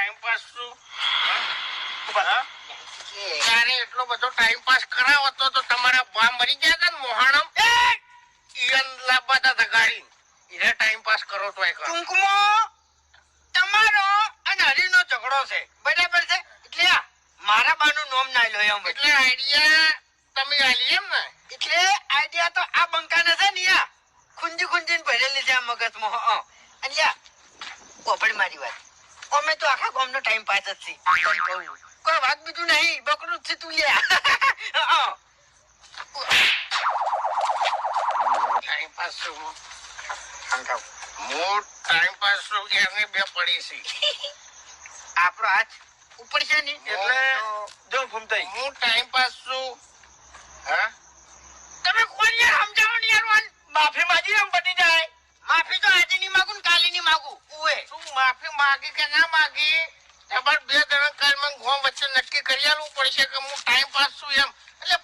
time pass છું ત્યારે એટલો બધો ટાઈમ પાસ કરાવો તો તમારા બા મરી ગયા હતા ને મોહાણમ ઈયન લાવતા હતા ગાડી એને ટાઈમ પાસ કરો તો ટૂંકમો તમારો અને હરીનો ઝઘડો છે બરાબર છે એટલે મારા બાનું નામ ના લો એમ એટલે આઈડિયા તમે આલી એમ ને એટલે આઈડિયા તો આ બંકાને છે ને યા ખુંજી ખુંજીને ભરેલી છે આ મગજમાં અને યા ઓપડી મારી વાત અમે તો આખા ગામનો ટાઈમ પાસ જ છે કોઈ વાત બીજું નહીં બકરું છે તું લે ટાઈમ પાસ છું હું ટાઈમ પાસ છું એની બે પડી છે આપણો હાથ ઉપર છે ને એટલે જો ફૂમતાઈ હું ટાઈમ પાસ છું હા તમે કોણ યાર સમજાવો ને યાર માફી માંગી એમ પતી જાય માફી તો આજે ની માંગુ ને કાલે ની માંગુ ઓએ શું માફી માંગી કે ના માંગી તમાર બે જણા કાલ માં ગોમ વચ્ચે નક્કી કરી આલવું પડશે કે હું ટાઈમ પાસ છું એમ